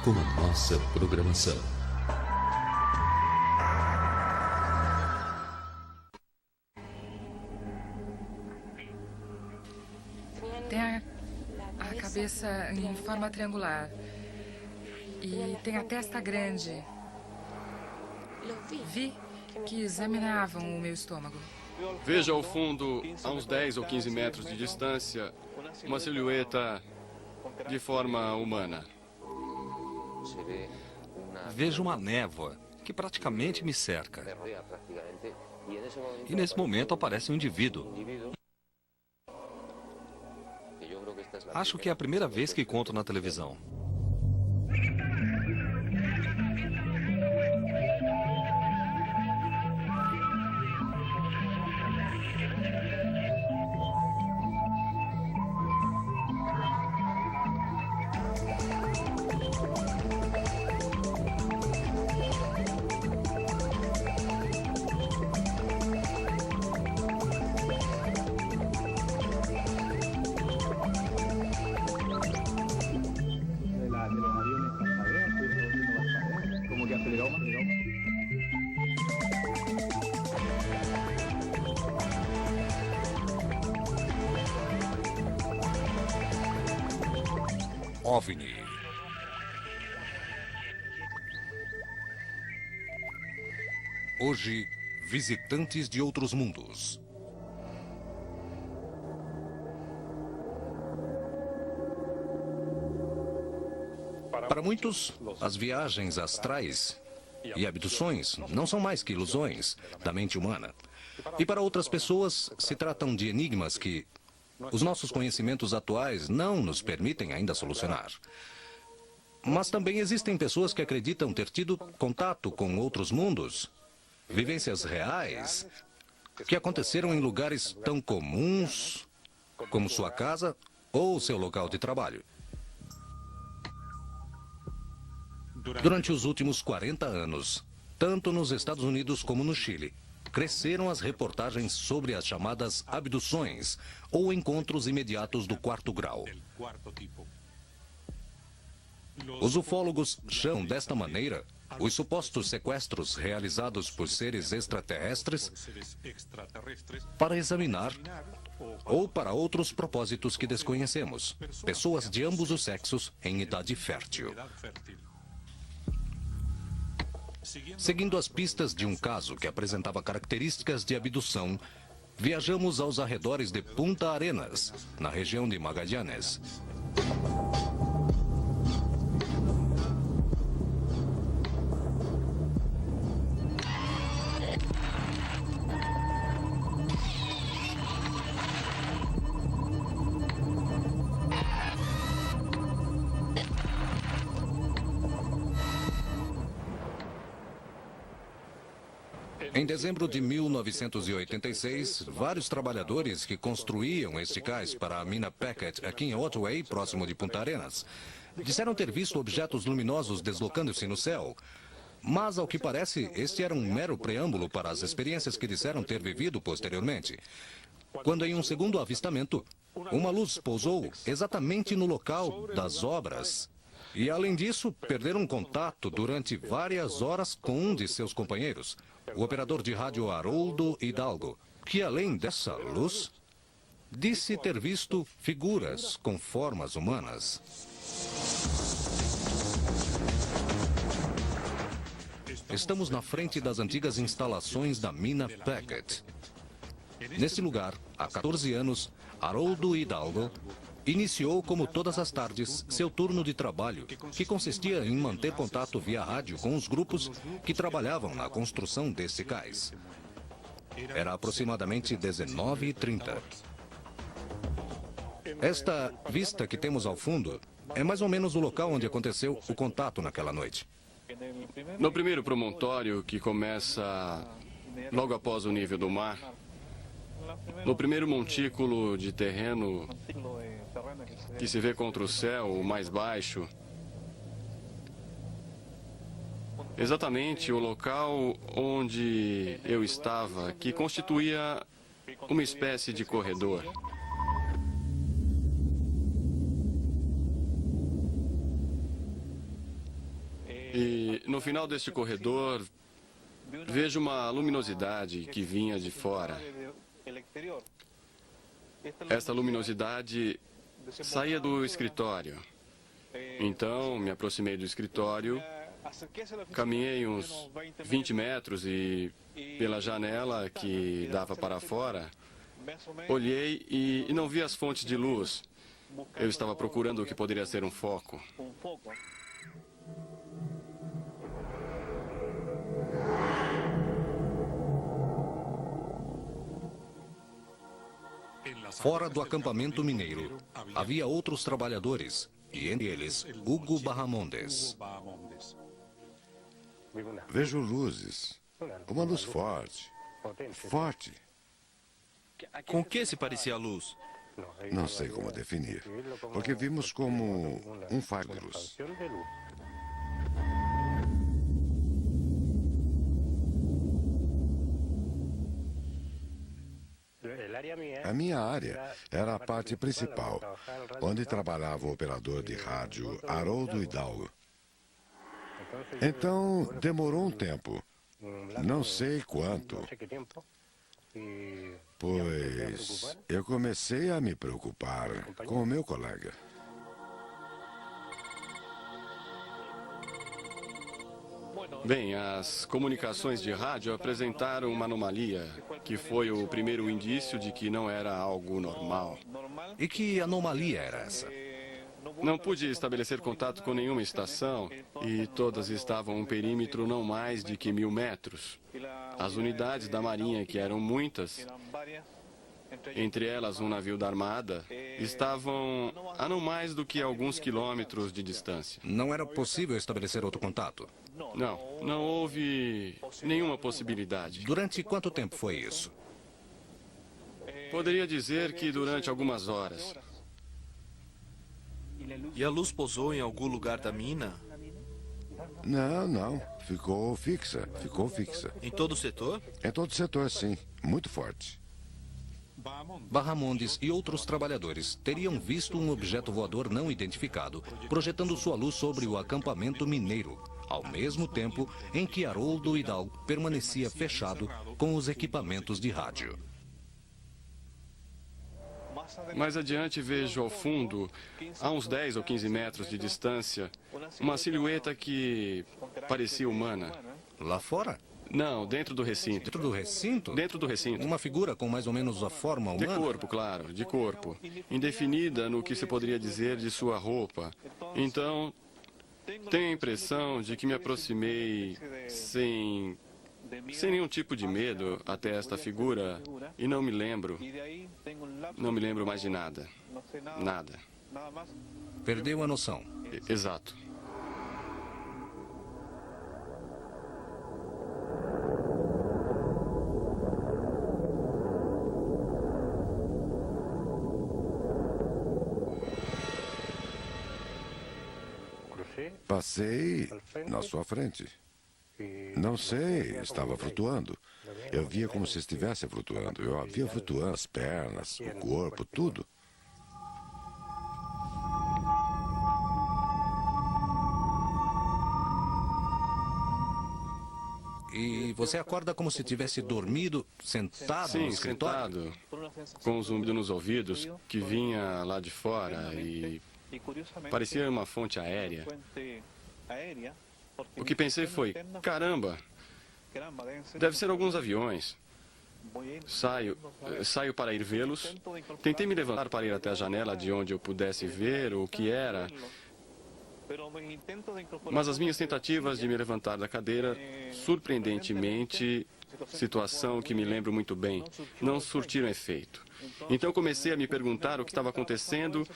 com a nossa programação. Tem a cabeça em forma triangular. E tem a testa grande. Vi que examinavam o meu estômago. Veja ao fundo, a uns 10 ou 15 metros de distância, uma silhueta de forma humana. Vejo uma névoa que praticamente me cerca. E nesse momento aparece um indivíduo. Acho que é a primeira vez que conto na televisão. OVNI. Hoje, visitantes de outros mundos. Para muitos, as viagens astrais e abduções não são mais que ilusões da mente humana. E para outras pessoas, se tratam de enigmas que os nossos conhecimentos atuais não nos permitem ainda solucionar. Mas também existem pessoas que acreditam ter tido contato com outros mundos, vivências reais, que aconteceram em lugares tão comuns como sua casa ou seu local de trabalho. Durante os últimos 40 anos, tanto nos Estados Unidos como no Chile, cresceram as reportagens sobre as chamadas abduções ou encontros imediatos do quarto grau. Os ufólogos chamam desta maneira os supostos sequestros realizados por seres extraterrestres para examinar ou para outros propósitos que desconhecemos, pessoas de ambos os sexos em idade fértil. Seguindo as pistas de um caso que apresentava características de abdução, viajamos aos arredores de Punta Arenas, na região de Magallanes. Em dezembro de 1986, vários trabalhadores que construíam este cais para a mina Packet aqui em Otway, próximo de Punta Arenas, disseram ter visto objetos luminosos deslocando-se no céu. Mas, ao que parece, este era um mero preâmbulo para as experiências que disseram ter vivido posteriormente. Quando, em um segundo avistamento, uma luz pousou exatamente no local das obras. E, além disso, perderam contato durante várias horas com um de seus companheiros, o operador de rádio Haroldo Hidalgo, que, além dessa luz, disse ter visto figuras com formas humanas. Estamos na frente das antigas instalações da mina Packet. Nesse lugar, há 14 anos, Haroldo Hidalgo iniciou, como todas as tardes, seu turno de trabalho, que consistia em manter contato via rádio com os grupos que trabalhavam na construção desse cais. Era aproximadamente 19h30. Esta vista que temos ao fundo é mais ou menos o local onde aconteceu o contato naquela noite. No primeiro promontório, que começa logo após o nível do mar, no primeiro montículo de terreno que se vê contra o céu, o mais baixo, exatamente o local onde eu estava, que constituía uma espécie de corredor. E no final deste corredor, vejo uma luminosidade que vinha de fora. Essa luminosidade saía do escritório. Então, me aproximei do escritório, caminhei uns 20 metros e, pela janela que dava para fora, olhei e não vi as fontes de luz. Eu estava procurando o que poderia ser um foco. Fora do acampamento mineiro, havia outros trabalhadores, e entre eles, Hugo Barramondes. Vejo luzes. Uma luz forte. Forte. Com que se parecia a luz? Não sei como definir. Porque vimos como um faro de luz. A minha área era a parte principal, onde trabalhava o operador de rádio Haroldo Hidalgo. Então, demorou um tempo. Não sei quanto. Pois eu comecei a me preocupar com o meu colega. Bem, as comunicações de rádio apresentaram uma anomalia, que foi o primeiro indício de que não era algo normal. E que anomalia era essa? Não pude estabelecer contato com nenhuma estação e todas estavam a um perímetro não mais de que 1.000 metros. As unidades da Marinha, que eram muitas, entre elas um navio da Armada, estavam a não mais do que alguns quilômetros de distância. Não era possível estabelecer outro contato? Não houve nenhuma possibilidade. Durante quanto tempo foi isso? Poderia dizer que durante algumas horas. E a luz pousou em algum lugar da mina? Não. Ficou fixa. Em todo o setor? Em todo o setor, sim. Muito forte. Barramondes e outros trabalhadores teriam visto um objeto voador não identificado, projetando sua luz sobre o acampamento mineiro, ao mesmo tempo em que Haroldo Hidalgo permanecia fechado com os equipamentos de rádio. Mais adiante vejo ao fundo, a uns 10 ou 15 metros de distância, uma silhueta que parecia humana. Lá fora? Não, dentro do recinto. Dentro do recinto? Dentro do recinto. Uma figura com mais ou menos a forma De humana? corpo, claro, de corpo. Indefinida no que se poderia dizer de sua roupa. Então, tenho a impressão de que me aproximei sem nenhum tipo de medo até esta figura e não me lembro mais de nada. Nada. Perdeu a noção. Exato. Passei na sua frente. Não sei, estava flutuando. Eu via como se estivesse flutuando. Eu havia flutuando as pernas, o corpo, tudo. E você acorda como se tivesse dormido, sentado no Sim, escritório? sentado, com um zumbido nos ouvidos, que vinha lá de fora e parecia uma fonte aérea. O que pensei foi, caramba, deve ser alguns aviões. Saio para ir vê-los. Tentei me levantar para ir até a janela de onde eu pudesse ver o que era. Mas as minhas tentativas de me levantar da cadeira, surpreendentemente, situação que me lembro muito bem, não surtiram efeito. Então comecei a me perguntar o que estava acontecendo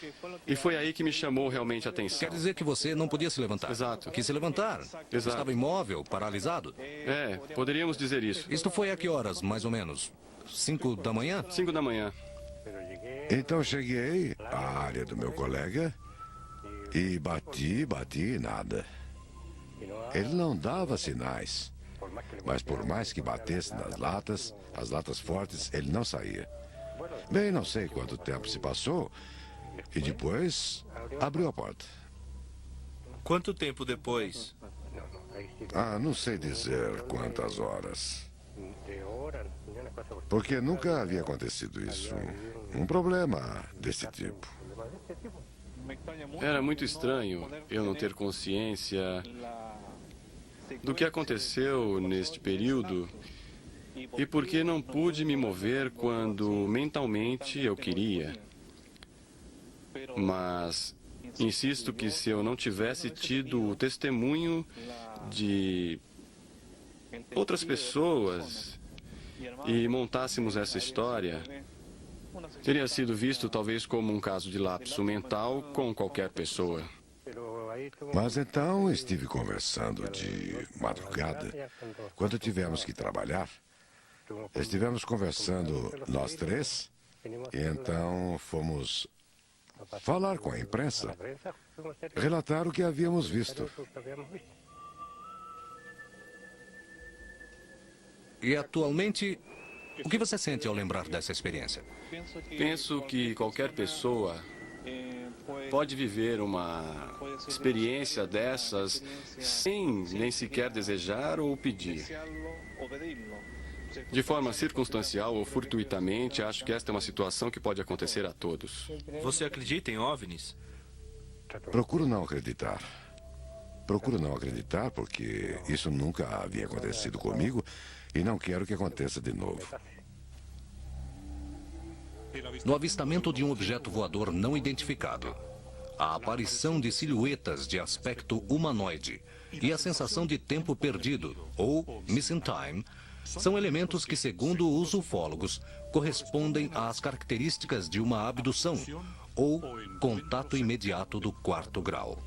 e foi aí que me chamou realmente a atenção. Quer dizer que você não podia se levantar? Exato. Quis se levantar? Exato. Estava imóvel, paralisado? Poderíamos dizer isso. Isto foi a que horas, mais ou menos? 5 da manhã? 5 da manhã. Então cheguei à área do meu colega e bati e nada. Ele não dava sinais. Mas por mais que batesse nas latas, as latas fortes, ele não saía. Bem, não sei quanto tempo se passou e depois abriu a porta. Quanto tempo depois? Ah, não sei dizer quantas horas. Porque nunca havia acontecido isso. Um problema desse tipo. Era muito estranho eu não ter consciência do que aconteceu neste período e porque não pude me mover quando mentalmente eu queria. Mas insisto que se eu não tivesse tido o testemunho de outras pessoas e montássemos essa história, teria sido visto talvez como um caso de lapso mental com qualquer pessoa. Mas então estive conversando de madrugada, quando tivemos que trabalhar. Estivemos conversando nós três, e então fomos falar com a imprensa, relatar o que havíamos visto. E atualmente, o que você sente ao lembrar dessa experiência? Penso que qualquer pessoa pode viver uma experiência dessas sem nem sequer desejar ou pedir. De forma circunstancial ou fortuitamente, acho que esta é uma situação que pode acontecer a todos. Você acredita em OVNIs? Procuro não acreditar. Procuro não acreditar porque isso nunca havia acontecido comigo e não quero que aconteça de novo. No avistamento de um objeto voador não identificado, a aparição de silhuetas de aspecto humanoide e a sensação de tempo perdido, ou missing time, são elementos que, segundo os ufólogos, correspondem às características de uma abdução ou contato imediato do quarto grau.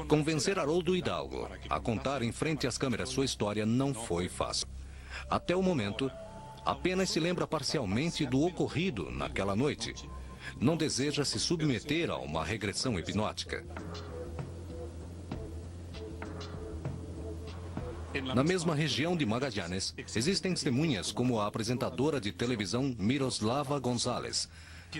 Convencer Haroldo Hidalgo a contar em frente às câmeras sua história não foi fácil. Até o momento, apenas se lembra parcialmente do ocorrido naquela noite. Não deseja se submeter a uma regressão hipnótica. Na mesma região de Magallanes, existem testemunhas como a apresentadora de televisão Miroslava Gonzalez,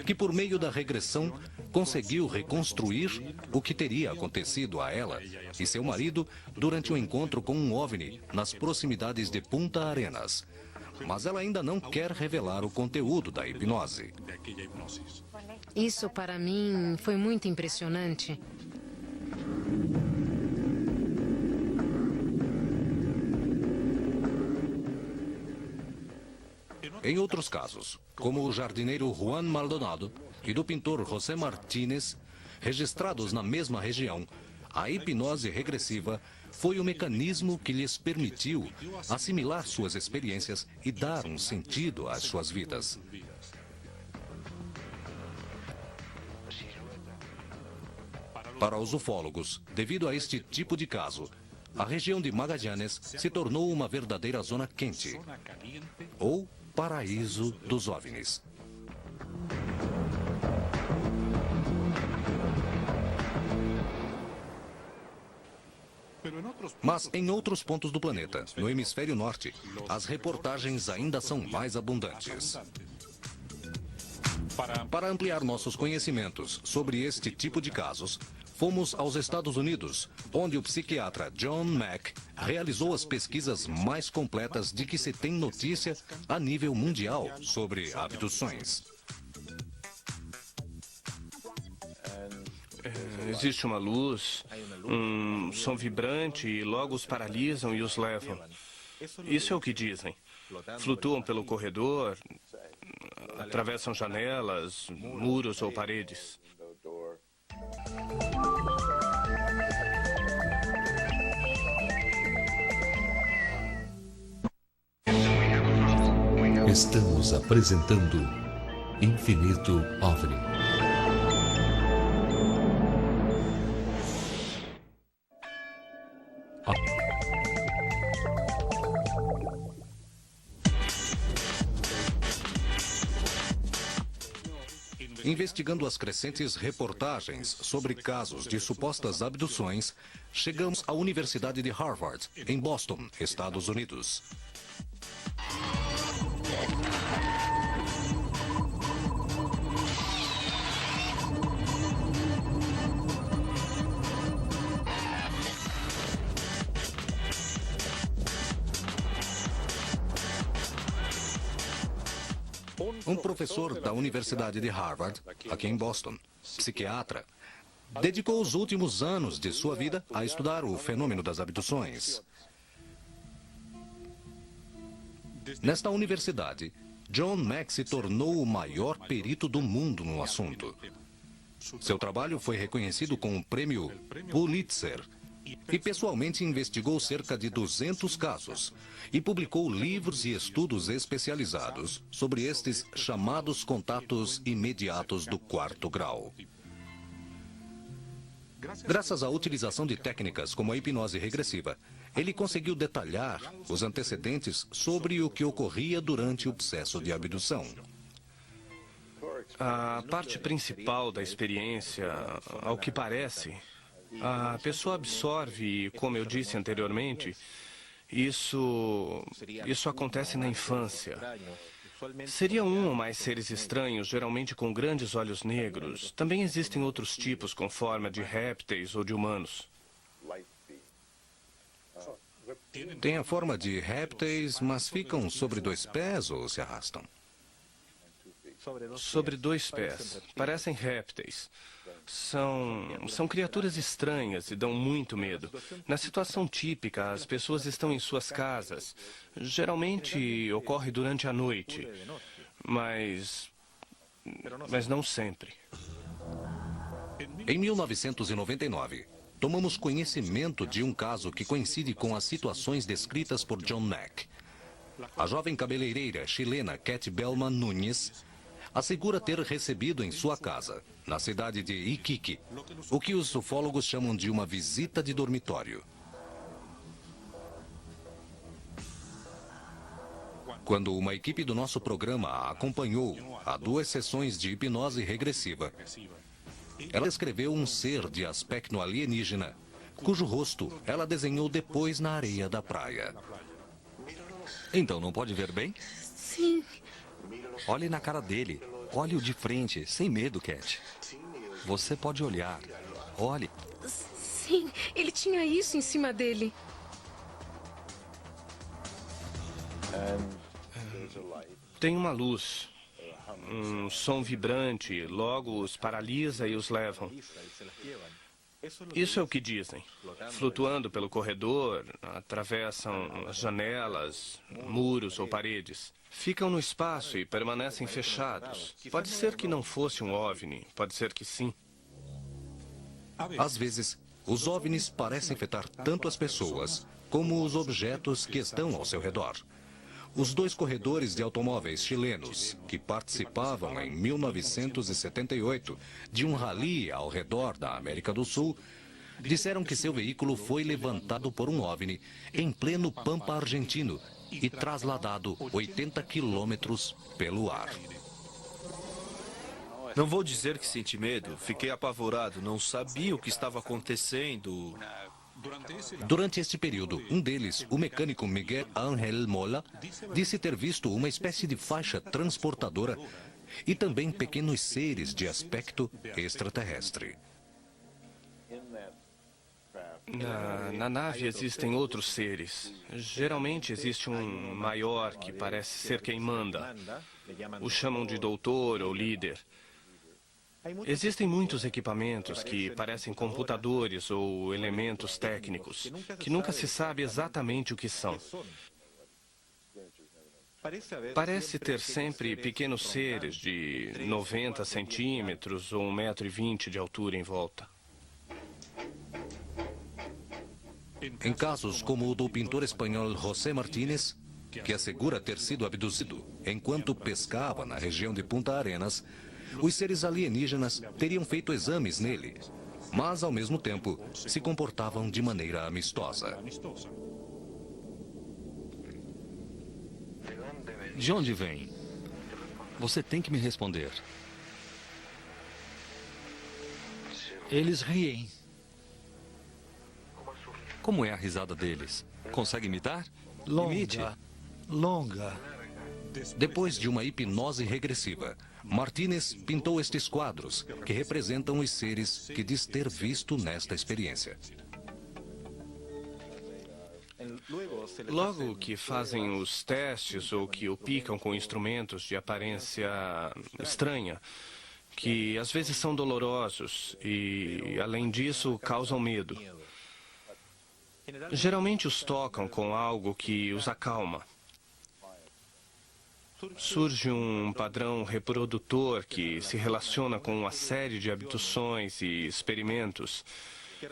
que por meio da regressão conseguiu reconstruir o que teria acontecido a ela e seu marido durante o encontro com um OVNI nas proximidades de Punta Arenas. Mas ela ainda não quer revelar o conteúdo da hipnose. Isso para mim foi muito impressionante. Em outros casos, como o jardineiro Juan Maldonado e do pintor José Martínez, registrados na mesma região, a hipnose regressiva foi o mecanismo que lhes permitiu assimilar suas experiências e dar um sentido às suas vidas. Para os ufólogos, devido a este tipo de caso, a região de Magallanes se tornou uma verdadeira zona quente, ou paraíso dos OVNIs. Mas em outros pontos do planeta, no hemisfério norte, as reportagens ainda são mais abundantes. Para ampliar nossos conhecimentos sobre este tipo de casos, fomos aos Estados Unidos, onde o psiquiatra John Mack realizou as pesquisas mais completas de que se tem notícia a nível mundial sobre abduções. Existe uma luz, um som vibrante e logo os paralisam e os levam. Isso é o que dizem. Flutuam pelo corredor, atravessam janelas, muros ou paredes. Estamos apresentando Infinito OVNI. Investigando as crescentes reportagens sobre casos de supostas abduções, chegamos à Universidade de Harvard, em Boston, Estados Unidos. Um professor da Universidade de Harvard, aqui em Boston, psiquiatra, dedicou os últimos anos de sua vida a estudar o fenômeno das abduções. Nesta universidade, John Mack se tornou o maior perito do mundo no assunto. Seu trabalho foi reconhecido com o prêmio Pulitzer e pessoalmente investigou cerca de 200 casos e publicou livros e estudos especializados sobre estes chamados contatos imediatos do quarto grau. Graças à utilização de técnicas como a hipnose regressiva, ele conseguiu detalhar os antecedentes sobre o que ocorria durante o processo de abdução. A parte principal da experiência, ao que parece, a pessoa absorve, como eu disse anteriormente, isso acontece na infância. Seria um ou mais seres estranhos, geralmente com grandes olhos negros. Também existem outros tipos com forma de répteis ou de humanos. Tem a forma de répteis, mas ficam sobre 2 pés ou se arrastam? Sobre 2 pés. Parecem répteis. São criaturas estranhas e dão muito medo. Na situação típica, as pessoas estão em suas casas. Geralmente ocorre durante a noite, mas não sempre. Em 1999, tomamos conhecimento de um caso que coincide com as situações descritas por John Mack. A jovem cabeleireira chilena Cat Bellman Nunes assegura ter recebido em sua casa, na cidade de Iquique, o que os ufólogos chamam de uma visita de dormitório. Quando uma equipe do nosso programa a acompanhou a 2 sessões de hipnose regressiva, ela descreveu um ser de aspecto alienígena, cujo rosto ela desenhou depois na areia da praia. Então, não pode ver bem? Sim. Olhe na cara dele. Olhe-o de frente, sem medo, Cat. Você pode olhar. Olhe. Sim, ele tinha isso em cima dele. Tem uma luz, um som vibrante, logo os paralisa e os levam. Isso é o que dizem. Flutuando pelo corredor, atravessam as janelas, muros ou paredes. Ficam no espaço e permanecem fechados. Pode ser que não fosse um OVNI, pode ser que sim. Às vezes, os OVNIs parecem afetar tanto as pessoas como os objetos que estão ao seu redor. Os 2 corredores de automóveis chilenos, que participavam em 1978 de um rally ao redor da América do Sul, disseram que seu veículo foi levantado por um OVNI em pleno Pampa argentino e trasladado 80 quilômetros pelo ar. Não vou dizer que senti medo. Fiquei apavorado. Não sabia o que estava acontecendo. Durante este período, um deles, o mecânico Miguel Ángel Mola, disse ter visto uma espécie de faixa transportadora e também pequenos seres de aspecto extraterrestre. Na nave existem outros seres. Geralmente existe um maior que parece ser quem manda. O chamam de doutor ou líder. Existem muitos equipamentos que parecem computadores ou elementos técnicos, que nunca se sabe exatamente o que são. Parece ter sempre pequenos seres de 90 centímetros ou 1,20 m de altura em volta. Em casos como o do pintor espanhol José Martínez, que assegura ter sido abduzido enquanto pescava na região de Punta Arenas, os seres alienígenas teriam feito exames nele, mas ao mesmo tempo se comportavam de maneira amistosa. De onde vem? Você tem que me responder. Eles riem. Como é a risada deles? Consegue imitar? Imite. Longa. Depois de uma hipnose regressiva, Martínez pintou estes quadros, que representam os seres que diz ter visto nesta experiência. Logo que fazem os testes ou que o picam com instrumentos de aparência estranha, que às vezes são dolorosos e, além disso, causam medo. Geralmente os tocam com algo que os acalma. Surge um padrão reprodutor que se relaciona com uma série de abduções e experimentos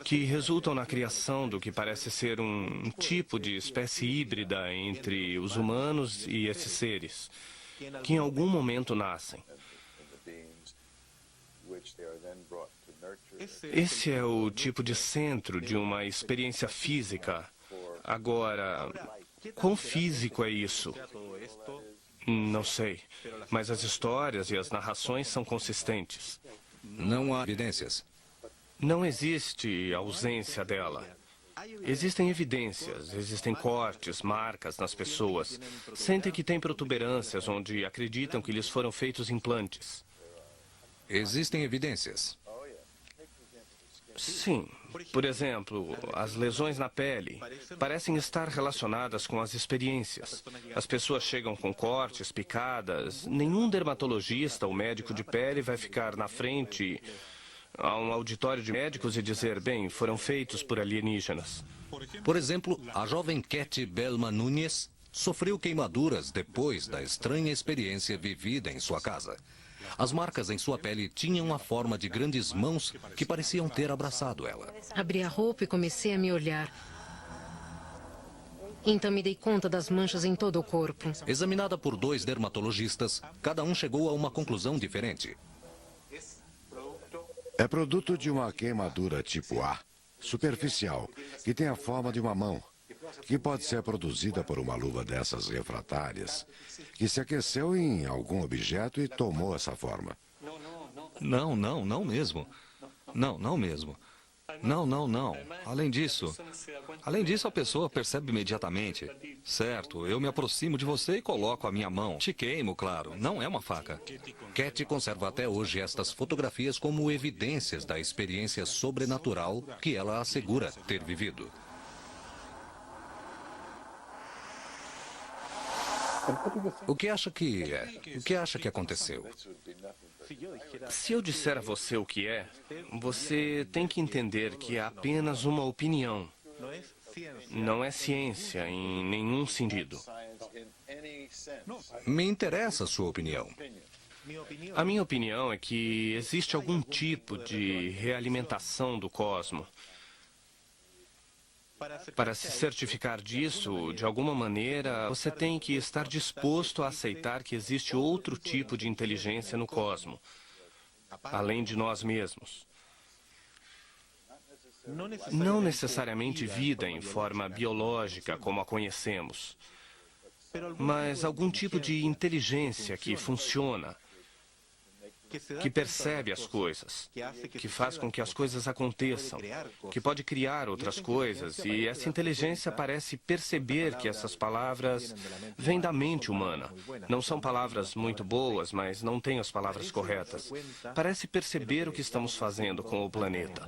que resultam na criação do que parece ser um tipo de espécie híbrida entre os humanos e esses seres, que em algum momento nascem. Esse é o tipo de centro de uma experiência física. Agora, quão físico é isso? Não sei, mas as histórias e as narrações são consistentes. Não há evidências. Não existe ausência dela. Existem evidências, existem cortes, marcas nas pessoas. Sentem que têm protuberâncias onde acreditam que lhes foram feitos implantes. Existem evidências. Sim. Por exemplo, as lesões na pele parecem estar relacionadas com as experiências. As pessoas chegam com cortes, picadas. Nenhum dermatologista ou médico de pele vai ficar na frente a um auditório de médicos e dizer, bem, foram feitos por alienígenas. Por exemplo, a jovem Cat Belma Nunes sofreu queimaduras depois da estranha experiência vivida em sua casa. As marcas em sua pele tinham a forma de grandes mãos que pareciam ter abraçado ela. Abri a roupa e comecei a me olhar. Então me dei conta das manchas em todo o corpo. Examinada por 2 dermatologistas, cada um chegou a uma conclusão diferente. É produto de uma queimadura tipo A, superficial, que tem a forma de uma mão, que pode ser produzida por uma luva dessas refratárias, que se aqueceu em algum objeto e tomou essa forma. Não mesmo. Não mesmo. Não. Além disso, a pessoa percebe imediatamente. Certo, eu me aproximo de você e coloco a minha mão. Te queimo, claro. Não é uma faca. Cat conserva até hoje estas fotografias como evidências da experiência sobrenatural que ela assegura ter vivido. O que acha que aconteceu? Se eu disser a você o que é, você tem que entender que é apenas uma opinião. Não é ciência em nenhum sentido. Me interessa a sua opinião. A minha opinião é que existe algum tipo de realimentação do cosmos. Para se certificar disso, de alguma maneira, você tem que estar disposto a aceitar que existe outro tipo de inteligência no cosmos, além de nós mesmos. Não necessariamente vida em forma biológica como a conhecemos, mas algum tipo de inteligência que funciona, que percebe as coisas, que faz com que as coisas aconteçam, que pode criar outras coisas, e essa inteligência parece perceber que essas palavras vêm da mente humana. Não são palavras muito boas, mas não têm as palavras corretas. Parece perceber o que estamos fazendo com o planeta.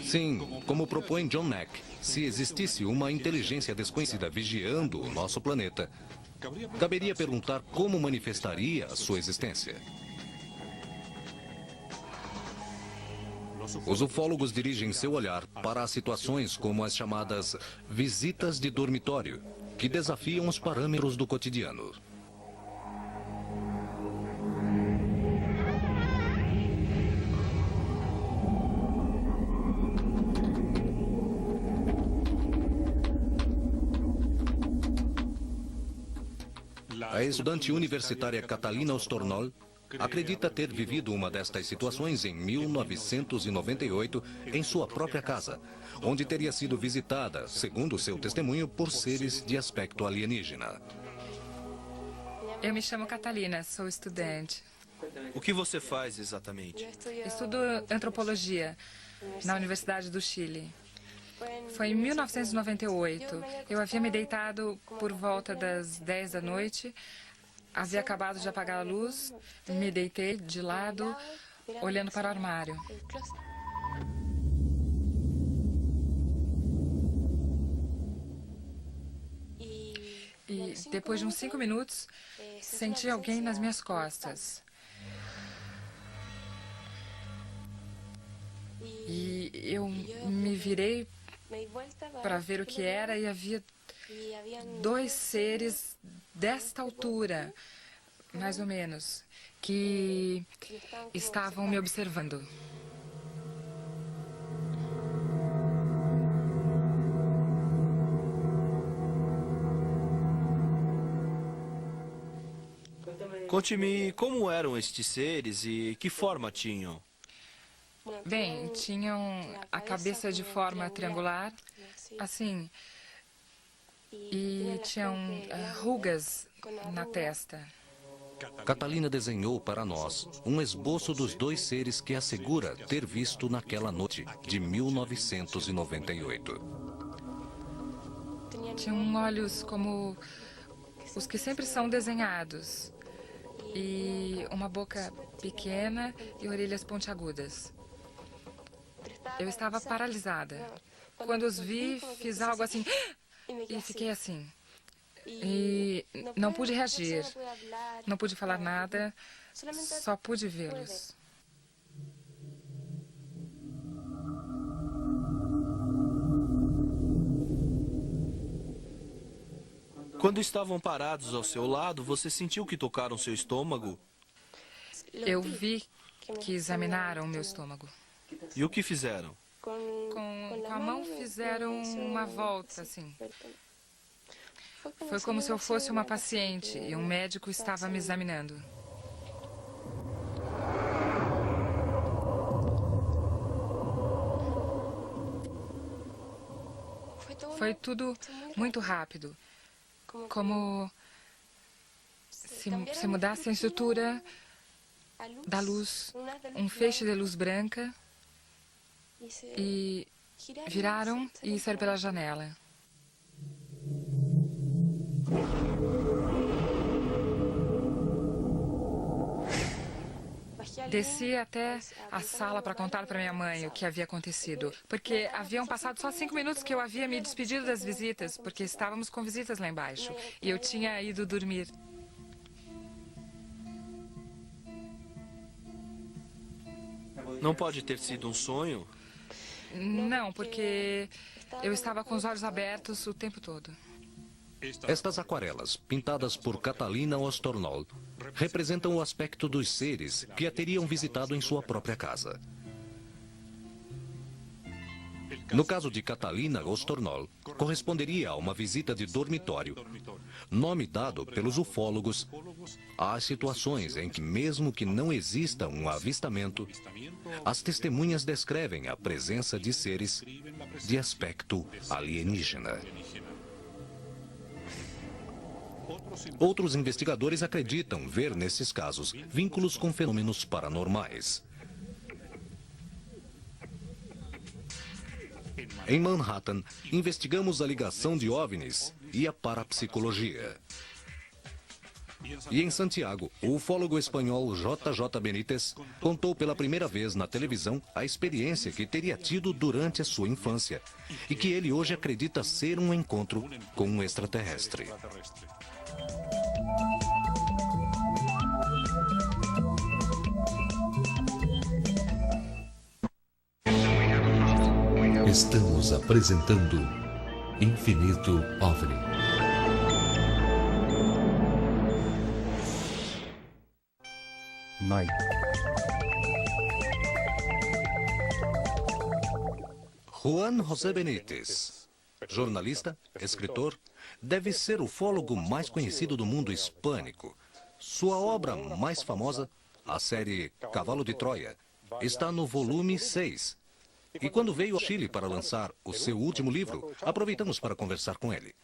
Sim, como propõe John Mack, se existisse uma inteligência desconhecida vigiando o nosso planeta, caberia perguntar como manifestaria a sua existência. Os ufólogos dirigem seu olhar para as situações como as chamadas visitas de dormitório, que desafiam os parâmetros do cotidiano. A estudante universitária Catalina Ostornol acredita ter vivido uma destas situações em 1998 em sua própria casa, onde teria sido visitada, segundo seu testemunho, por seres de aspecto alienígena. Eu me chamo Catalina, sou estudante. O que você faz exatamente? Estudo antropologia na Universidade do Chile. Foi em 1998. Eu havia me deitado por volta das 10 da noite. Havia acabado de apagar a luz. Me deitei de lado, olhando para o armário. E depois de uns 5 minutos, senti alguém nas minhas costas. E eu me virei para ver o que era e havia 2 seres desta altura, mais ou menos, que estavam me observando. Conte-me como eram estes seres e que forma tinham. Bem, tinham a cabeça de forma triangular, assim, e tinham rugas na testa. Catalina desenhou para nós um esboço dos 2 seres que assegura ter visto naquela noite de 1998. Tinham olhos como os que sempre são desenhados, e uma boca pequena e orelhas pontiagudas. Eu estava paralisada. Quando os vi, fiz algo assim e fiquei assim. E não pude reagir, não pude falar nada, só pude vê-los. Quando estavam parados ao seu lado, você sentiu que tocaram seu estômago? Eu vi que examinaram o meu estômago. E o que fizeram? Com a mão fizeram uma volta, assim. Foi como se eu fosse uma paciente e um médico estava me examinando. Foi tudo muito rápido. Como se mudasse a estrutura da luz, um feixe de luz branca, e viraram e saíram pela janela. Desci até a sala para contar para minha mãe o que havia acontecido, porque haviam passado só 5 minutos que eu havia me despedido das visitas, porque estávamos com visitas lá embaixo, e eu tinha ido dormir. Não pode ter sido um sonho? Não, porque eu estava com os olhos abertos o tempo todo. Estas aquarelas, pintadas por Catalina Ostornol, representam o aspecto dos seres que a teriam visitado em sua própria casa. No caso de Catalina Ostornol, corresponderia a uma visita de dormitório, nome dado pelos ufólogos às situações em que, mesmo que não exista um avistamento, as testemunhas descrevem a presença de seres de aspecto alienígena. Outros investigadores acreditam ver nesses casos vínculos com fenômenos paranormais. Em Manhattan, investigamos a ligação de OVNIs e a parapsicologia. E em Santiago, o ufólogo espanhol J.J. Benítez contou pela primeira vez na televisão a experiência que teria tido durante a sua infância e que ele hoje acredita ser um encontro com um extraterrestre. Estamos apresentando Infinito OVNI. Night. Juan José Benítez, jornalista, escritor, deve ser o ufólogo mais conhecido do mundo hispânico. Sua obra mais famosa, a série Cavalo de Troia, está no volume 6. E quando veio ao Chile para lançar o seu último livro, aproveitamos para conversar com ele.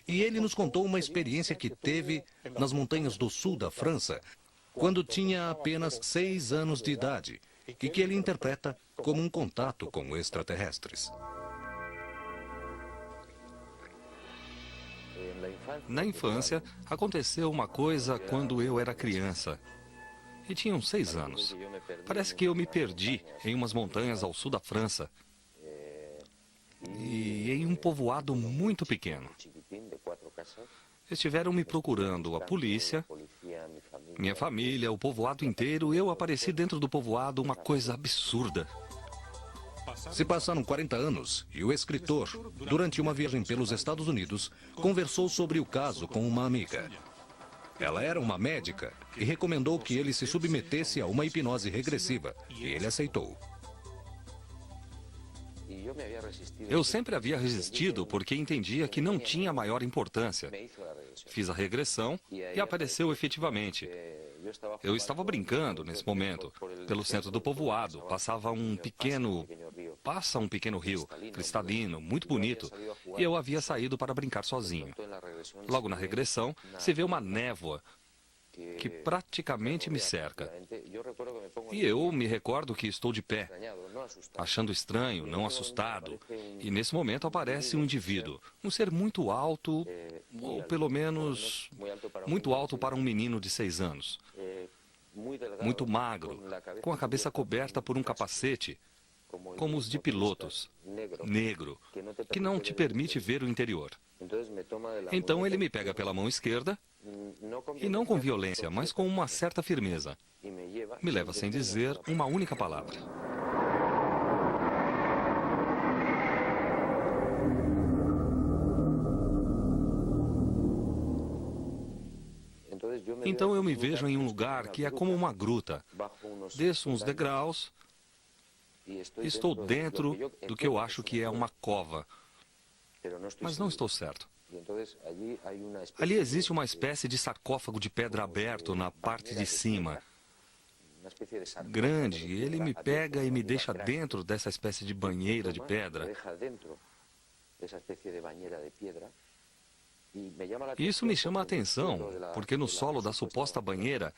E ele nos contou uma experiência que teve nas montanhas do sul da França, quando tinha apenas 6 anos de idade, e que ele interpreta como um contato com extraterrestres. Na infância, aconteceu uma coisa quando eu era criança. E tinha uns 6 anos. Parece que eu me perdi em umas montanhas ao sul da França. E em um povoado muito pequeno. Estiveram me procurando a polícia, minha família, o povoado inteiro. Eu apareci dentro do povoado, uma coisa absurda. Se passaram 40 anos e o escritor, durante uma viagem pelos Estados Unidos, conversou sobre o caso com uma amiga. Ela era uma médica e recomendou que ele se submetesse a uma hipnose regressiva, e ele aceitou. Eu sempre havia resistido porque entendia que não tinha maior importância. Fiz a regressão e apareceu efetivamente. Eu estava brincando nesse momento. Pelo centro do povoado, passa um pequeno rio, cristalino, muito bonito, e eu havia saído para brincar sozinho. Logo na regressão, se vê uma névoa que praticamente me cerca. E eu me recordo que estou de pé, achando estranho, não assustado. E nesse momento aparece um indivíduo, um ser muito alto, ou pelo menos muito alto para um menino de 6 anos. Muito magro, com a cabeça coberta por um capacete, como os de pilotos, negro, que não te permite ver o interior. Então ele me pega pela mão esquerda, e não com violência, mas com uma certa firmeza. Me leva sem dizer uma única palavra. Então eu me vejo em um lugar que é como uma gruta. Desço uns degraus, estou dentro do que eu acho que é uma cova, mas não estou certo. Ali existe uma espécie de sarcófago de pedra aberto na parte de cima. Grande, ele me pega e me deixa dentro dessa espécie de banheira de pedra. Isso me chama a atenção, porque no solo da suposta banheira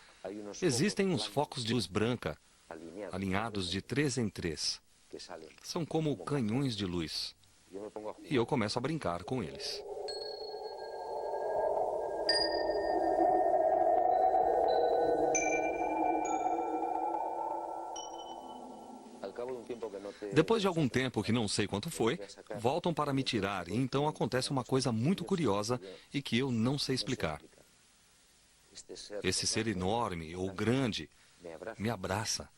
existem uns focos de luz branca, alinhados de 3 em 3. São como canhões de luz. E eu começo a brincar com eles. Depois de algum tempo, que não sei quanto foi, voltam para me tirar, e então acontece uma coisa muito curiosa e que eu não sei explicar. Esse ser enorme ou grande me abraça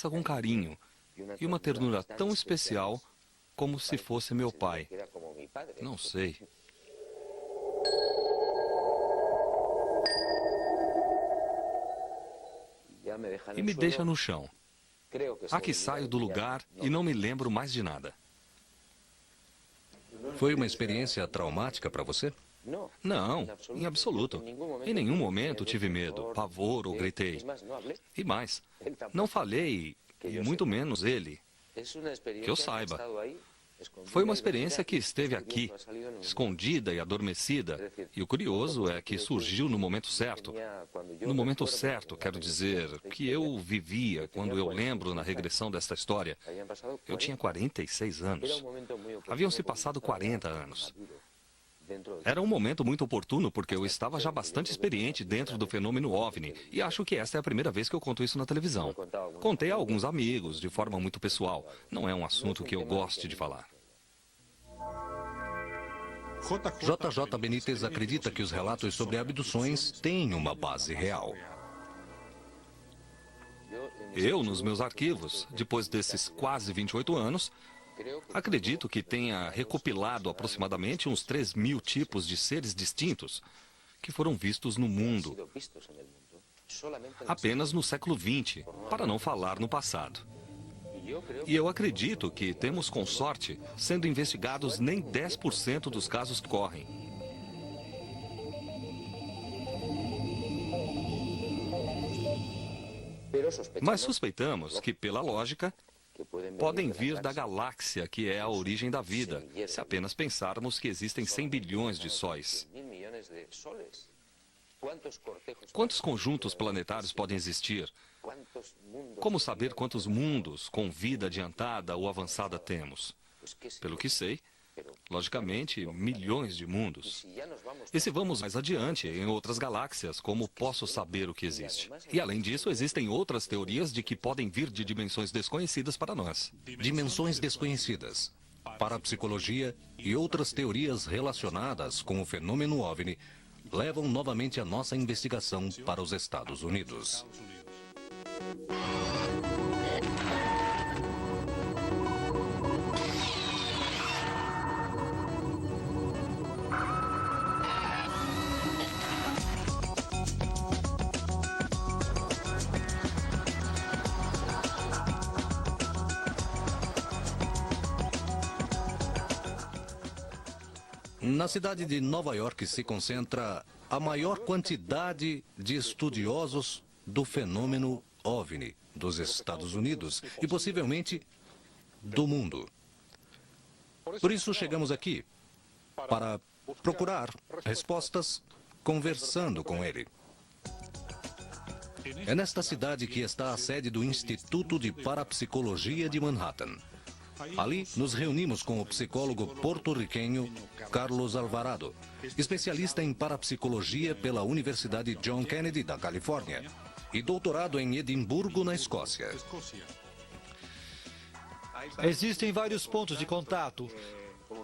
com carinho e uma ternura tão especial como se fosse meu pai. Não sei. E me deixa no chão. Aqui saio do lugar e não me lembro mais de nada. Foi uma experiência traumática para você? Não, em absoluto. Em nenhum momento tive medo, pavor ou gritei. E mais, não falei, e muito menos ele. Que eu saiba. Foi uma experiência que esteve aqui, escondida e adormecida, e o curioso é que surgiu no momento certo. No momento certo, quero dizer, que eu vivia quando eu lembro na regressão desta história. Eu tinha 46 anos. Haviam se passado 40 anos. Era um momento muito oportuno porque eu estava já bastante experiente dentro do fenômeno OVNI e acho que esta é a primeira vez que eu conto isso na televisão. Contei a alguns amigos de forma muito pessoal. Não é um assunto que eu goste de falar. JJ Benítez acredita que os relatos sobre abduções têm uma base real. Eu, nos meus arquivos, depois desses quase 28 anos, acredito que tenha recopilado aproximadamente uns 3.000 tipos de seres distintos que foram vistos no mundo, apenas no século XX, para não falar no passado. E eu acredito que temos, com sorte, sendo investigados nem 10% dos casos que correm. Mas suspeitamos que, pela lógica, podem vir da galáxia, que é a origem da vida, se apenas pensarmos que existem 100 bilhões de sóis. Quantos conjuntos planetários podem existir? Como saber quantos mundos com vida adiantada ou avançada temos? Pelo que sei, logicamente, milhões de mundos. E se vamos mais adiante, em outras galáxias, como posso saber o que existe? E além disso, existem outras teorias de que podem vir de dimensões desconhecidas para nós. Dimensões desconhecidas. parapsicologia e outras teorias relacionadas com o fenômeno OVNI levam novamente a nossa investigação para os Estados Unidos. Na cidade de Nova York se concentra a maior quantidade de estudiosos do fenômeno OVNI dos Estados Unidos e possivelmente do mundo. Por isso chegamos aqui, para procurar respostas conversando com ele. É nesta cidade que está a sede do Instituto de Parapsicologia de Manhattan. Ali, nos reunimos com o psicólogo porto-riquenho Carlos Alvarado, especialista em parapsicologia pela Universidade John Kennedy da Califórnia e doutorado em Edimburgo, na Escócia. Existem vários pontos de contato.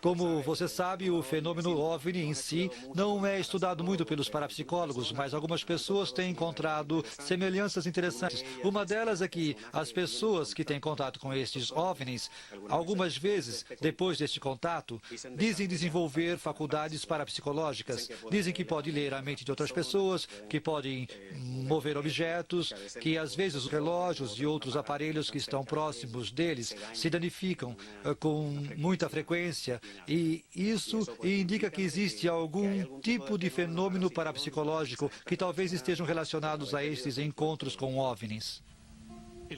Como você sabe, o fenômeno OVNI em si não é estudado muito pelos parapsicólogos, mas algumas pessoas têm encontrado semelhanças interessantes. Uma delas é que as pessoas que têm contato com estes OVNIs, algumas vezes, depois deste contato, dizem desenvolver faculdades parapsicológicas. Dizem que podem ler a mente de outras pessoas, que podem mover objetos, que às vezes os relógios e outros aparelhos que estão próximos deles se danificam com muita frequência. E isso indica que existe algum tipo de fenômeno parapsicológico que talvez estejam relacionados a estes encontros com OVNIs.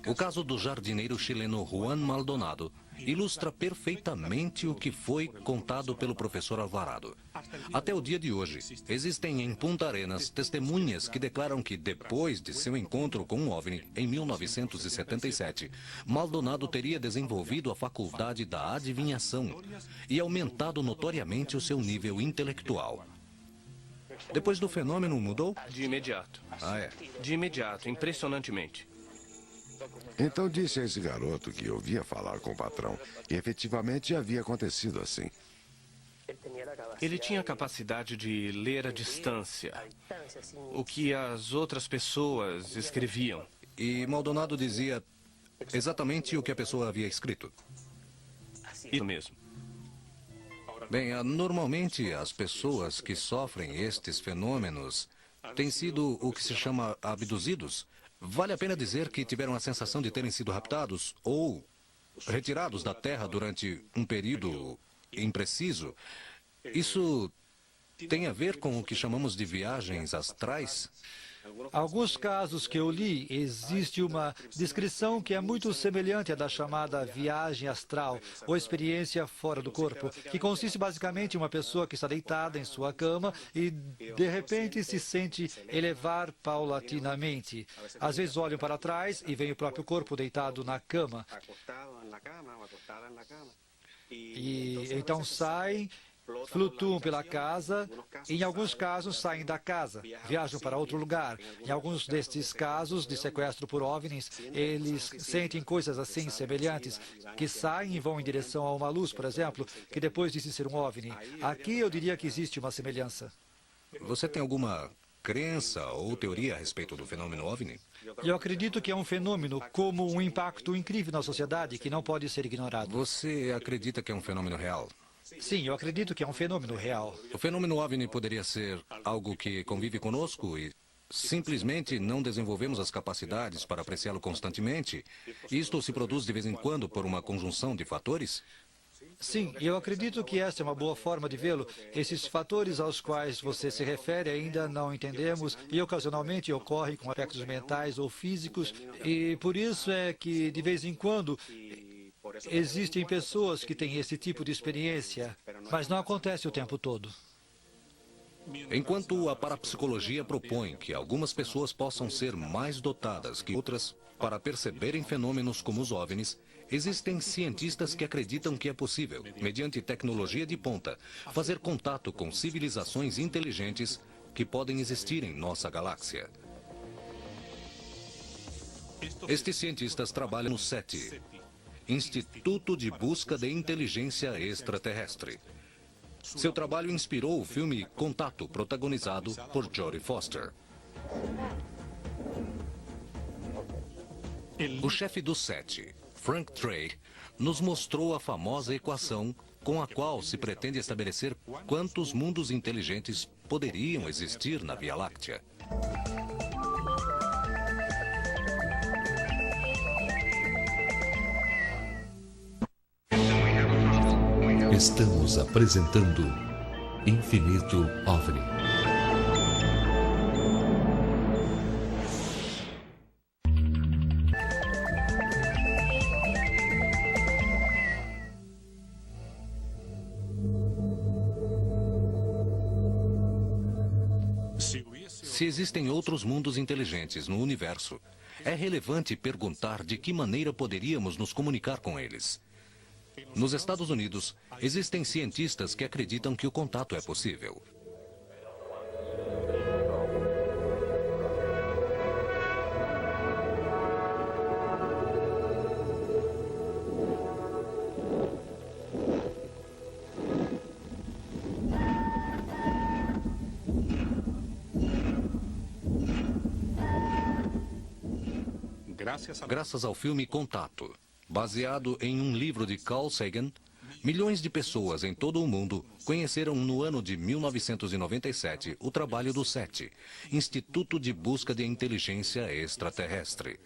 O caso do jardineiro chileno Juan Maldonado ilustra perfeitamente o que foi contado pelo professor Alvarado. Até o dia de hoje, existem em Punta Arenas testemunhas que declaram que depois de seu encontro com um OVNI em 1977, Maldonado teria desenvolvido a faculdade da adivinhação e aumentado notoriamente o seu nível intelectual. Depois do fenômeno, mudou? De imediato. Ah, é? De imediato, impressionantemente. Então disse a esse garoto que ouvia falar com o patrão e efetivamente havia acontecido assim. Ele tinha a capacidade de ler à distância o que as outras pessoas escreviam. E Maldonado dizia exatamente o que a pessoa havia escrito. Isso mesmo. Bem, normalmente as pessoas que sofrem estes fenômenos têm sido o que se chama abduzidos. Vale a pena dizer que tiveram a sensação de terem sido raptados ou retirados da Terra durante um período impreciso. Isso tem a ver com o que chamamos de viagens astrais? Alguns casos que eu li, existe uma descrição que é muito semelhante à da chamada viagem astral, ou experiência fora do corpo, que consiste basicamente em uma pessoa que está deitada em sua cama e, de repente, se sente elevar paulatinamente. Às vezes olham para trás e veem o próprio corpo deitado na cama. E então saem, flutuam pela casa, e em alguns casos saem da casa, viajam para outro lugar. Em alguns destes casos de sequestro por OVNIs, eles sentem coisas assim semelhantes, que saem e vão em direção a uma luz, por exemplo, que depois disse ser um OVNI. Aqui eu diria que existe uma semelhança. Você tem alguma crença ou teoria a respeito do fenômeno OVNI? Eu acredito que é um fenômeno como um impacto incrível na sociedade que não pode ser ignorado. Você acredita que é um fenômeno real? Sim, eu acredito que é um fenômeno real. O fenômeno OVNI poderia ser algo que convive conosco e simplesmente não desenvolvemos as capacidades para apreciá-lo constantemente? Isto se produz de vez em quando por uma conjunção de fatores? Sim, eu acredito que esta é uma boa forma de vê-lo. Esses fatores aos quais você se refere ainda não entendemos e ocasionalmente ocorrem com aspectos mentais ou físicos, e por isso é que de vez em quando existem pessoas que têm esse tipo de experiência, mas não acontece o tempo todo. Enquanto a parapsicologia propõe que algumas pessoas possam ser mais dotadas que outras para perceberem fenômenos como os OVNIs, existem cientistas que acreditam que é possível, mediante tecnologia de ponta, fazer contato com civilizações inteligentes que podem existir em nossa galáxia. Estes cientistas trabalham no SETI. Instituto de Busca de Inteligência Extraterrestre. Seu trabalho inspirou o filme Contato, protagonizado por Jodie Foster. O chefe do SETI, Frank Drake, nos mostrou a famosa equação com a qual se pretende estabelecer quantos mundos inteligentes poderiam existir na Via Láctea. Estamos apresentando Infinito OVNI. Se existem outros mundos inteligentes no universo, é relevante perguntar de que maneira poderíamos nos comunicar com eles. Nos Estados Unidos, existem cientistas que acreditam que o contato é possível. Graças ao filme Contato, baseado em um livro de Carl Sagan, milhões de pessoas em todo o mundo conheceram no ano de 1997 o trabalho do SETI, Instituto de Busca de Inteligência Extraterrestre.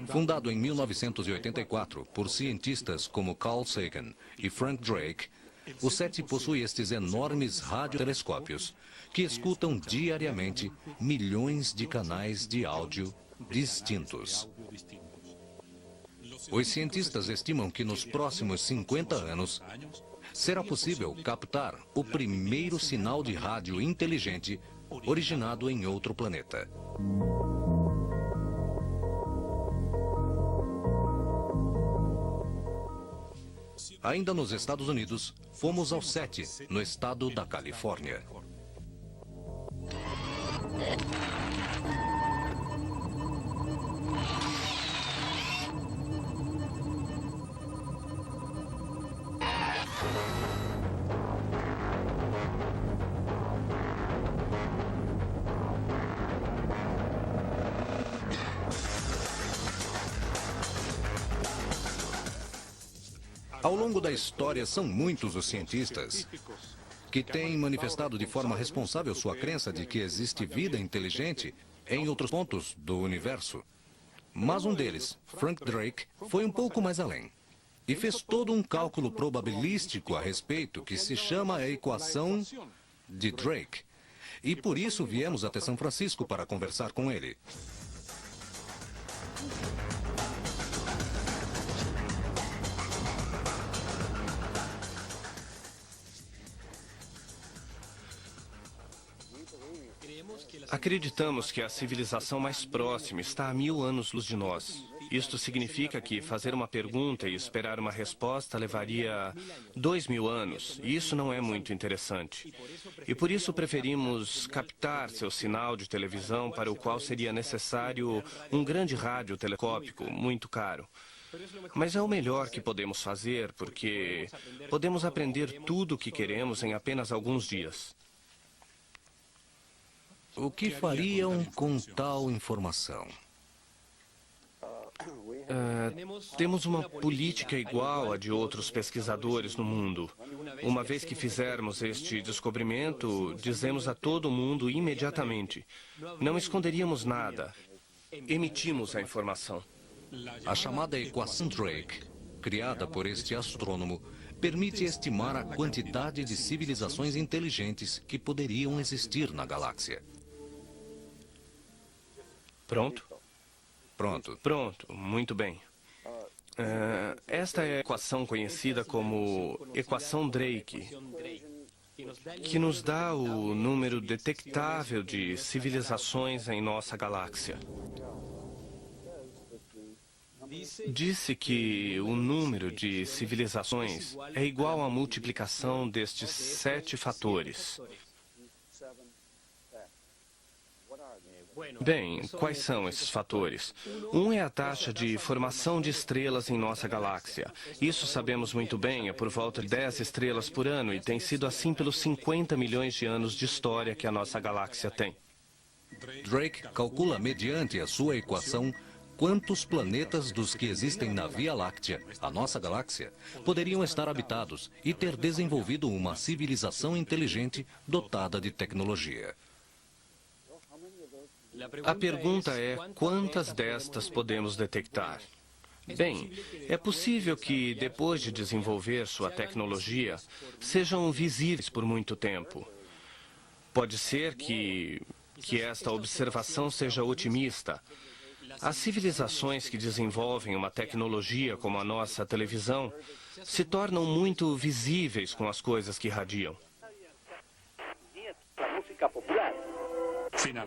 Fundado em 1984 por cientistas como Carl Sagan e Frank Drake, o SETI possui estes enormes radiotelescópios que escutam diariamente milhões de canais de áudio distintos. Os cientistas estimam que nos próximos 50 anos será possível captar o primeiro sinal de rádio inteligente originado em outro planeta. Ainda nos Estados Unidos, fomos ao SETI, no estado da Califórnia. Ao longo da história, são muitos os cientistas que têm manifestado de forma responsável sua crença de que existe vida inteligente em outros pontos do universo. Mas um deles, Frank Drake, foi um pouco mais além e fez todo um cálculo probabilístico a respeito que se chama a equação de Drake. E por isso viemos até São Francisco para conversar com ele. Acreditamos que a civilização mais próxima está a 1000 anos-luz de nós. Isto significa que fazer uma pergunta e esperar uma resposta levaria 2000 anos, e isso não é muito interessante. E por isso preferimos captar seu sinal de televisão, para o qual seria necessário um grande rádio telescópico, muito caro. Mas é o melhor que podemos fazer, porque podemos aprender tudo o que queremos em apenas alguns dias. O que fariam com tal informação? Temos uma política igual à de outros pesquisadores no mundo. Uma vez que fizermos este descobrimento, dizemos a todo mundo imediatamente. Não esconderíamos nada. Emitimos a informação. A chamada equação Drake, criada por este astrônomo, permite estimar a quantidade de civilizações inteligentes que poderiam existir na galáxia. Pronto? Pronto. Pronto, muito bem. Esta é a equação conhecida como equação Drake, que nos dá o número detectável de civilizações em nossa galáxia. Disse que o número de civilizações é igual à multiplicação destes 7 fatores. Bem, quais são esses fatores? Um é a taxa de formação de estrelas em nossa galáxia. Isso sabemos muito bem, é por volta de 10 estrelas por ano e tem sido assim pelos 50 milhões de anos de história que a nossa galáxia tem. Drake calcula mediante a sua equação quantos planetas dos que existem na Via Láctea, a nossa galáxia, poderiam estar habitados e ter desenvolvido uma civilização inteligente dotada de tecnologia. A pergunta é quantas destas podemos detectar? Bem, é possível que, depois de desenvolver sua tecnologia, sejam visíveis por muito tempo. Pode ser que esta observação seja otimista. As civilizações que desenvolvem uma tecnologia como a nossa televisão se tornam muito visíveis com as coisas que irradiam.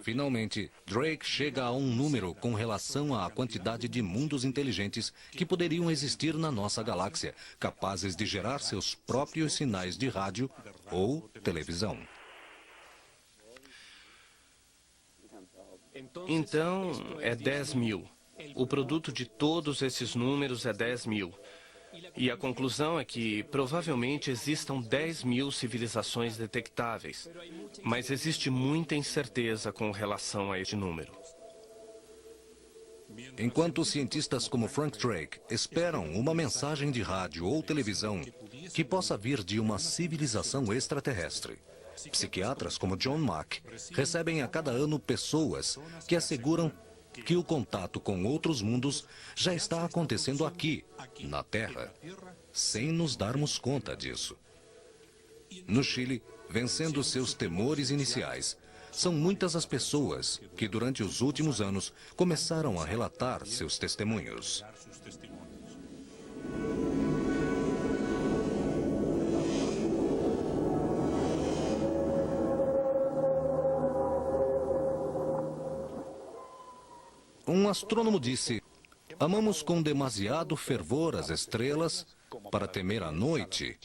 Finalmente, Drake chega a um número com relação à quantidade de mundos inteligentes que poderiam existir na nossa galáxia, capazes de gerar seus próprios sinais de rádio ou televisão. Então, é 10 mil. O produto de todos esses números é 10 mil. E a conclusão é que provavelmente existam 10 mil civilizações detectáveis. Mas existe muita incerteza com relação a este número. Enquanto cientistas como Frank Drake esperam uma mensagem de rádio ou televisão que possa vir de uma civilização extraterrestre, psiquiatras como John Mack recebem a cada ano pessoas que asseguram que o contato com outros mundos já está acontecendo aqui, na Terra, sem nos darmos conta disso. No Chile, vencendo seus temores iniciais, são muitas as pessoas que, durante os últimos anos, começaram a relatar seus testemunhos. Um astrônomo disse: amamos com demasiado fervor as estrelas para temer a noite.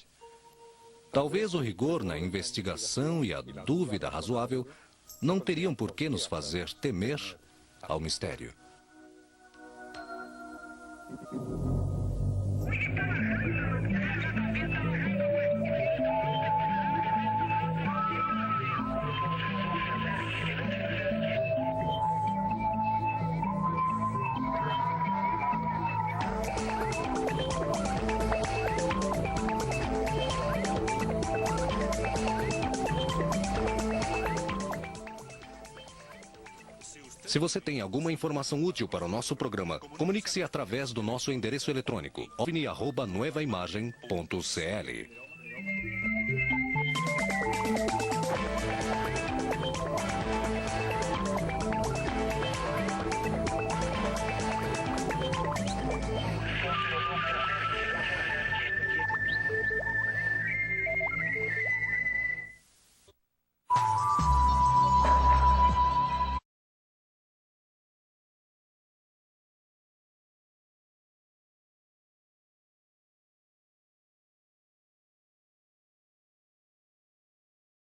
Talvez o rigor na investigação e a dúvida razoável não teriam por que nos fazer temer ao mistério. Se você tem alguma informação útil para o nosso programa, comunique-se através do nosso endereço eletrônico ovni@nuevaimagem.cl.